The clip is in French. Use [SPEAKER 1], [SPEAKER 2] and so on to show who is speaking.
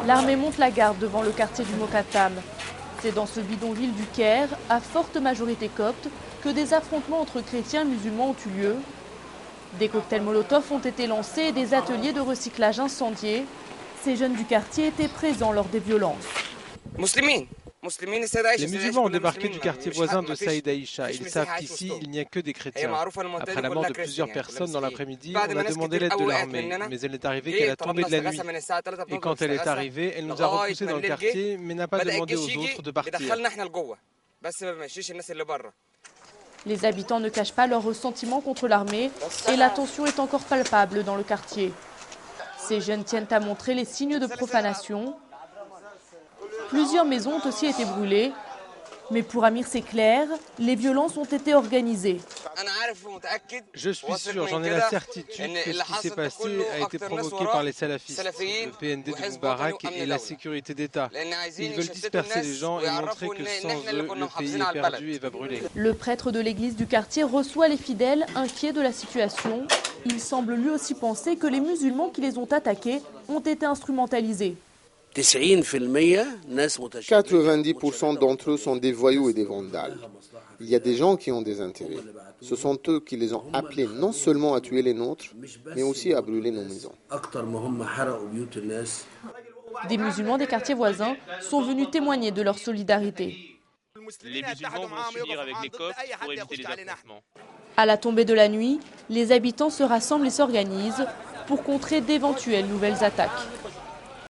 [SPEAKER 1] L'armée monte la garde devant le quartier du Mokattam. C'est dans ce bidonville du Caire, à forte majorité copte, que des affrontements entre chrétiens et musulmans ont eu lieu. Des cocktails Molotov ont été lancés et des ateliers de recyclage incendiés. Ces jeunes du quartier étaient présents lors des violences.
[SPEAKER 2] Les musulmans ont débarqué du quartier voisin de Saïd Aïcha. Ils savent qu'ici, il n'y a que des chrétiens. Après la mort de plusieurs personnes dans l'après-midi, on a demandé l'aide de l'armée, mais elle n'est arrivée qu'à la tombée de la nuit. Et quand elle est arrivée, elle nous a repoussés dans le quartier, mais n'a pas demandé aux autres de partir.
[SPEAKER 1] Les habitants ne cachent pas leur ressentiment contre l'armée et la tension est encore palpable dans le quartier. Ces jeunes tiennent à montrer les signes de profanation. Plusieurs maisons ont aussi été brûlées. Mais pour Amir, c'est clair, les violences ont été organisées.
[SPEAKER 2] Je suis sûr, j'en ai la certitude que ce qui s'est passé a été provoqué par les salafistes, le PND de Moubarak et la sécurité d'État. Ils veulent disperser les gens et montrer que sans eux, le pays est perdu et va brûler.
[SPEAKER 1] Le prêtre de l'église du quartier reçoit les fidèles, inquiets de la situation. Il semble lui aussi penser que les musulmans qui les ont attaqués ont été instrumentalisés.
[SPEAKER 3] 90% d'entre eux sont des voyous et des vandales. Il y a des gens qui ont des intérêts. Ce sont eux qui les ont appelés non seulement à tuer les nôtres, mais aussi à brûler nos maisons.
[SPEAKER 1] Des musulmans des quartiers voisins sont venus témoigner de leur solidarité.
[SPEAKER 4] Les musulmans vont s'unir avec les Coptes pour éviter les affrontements.
[SPEAKER 1] À la tombée de la nuit, les habitants se rassemblent et s'organisent pour contrer d'éventuelles nouvelles attaques.